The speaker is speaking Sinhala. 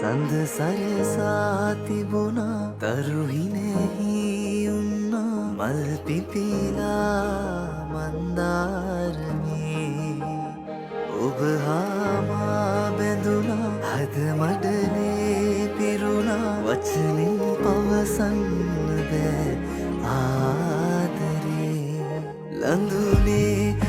සඳ සරසා තිබුණා තරුහිනෙහි උන්නා මල් පිපිලා මන්දාරමේ ඔබ හාමා බැඳුනා හද මඩනේ පිරුණා වචනින් පවසන්න බෑ ආදරේ ලඳුනේ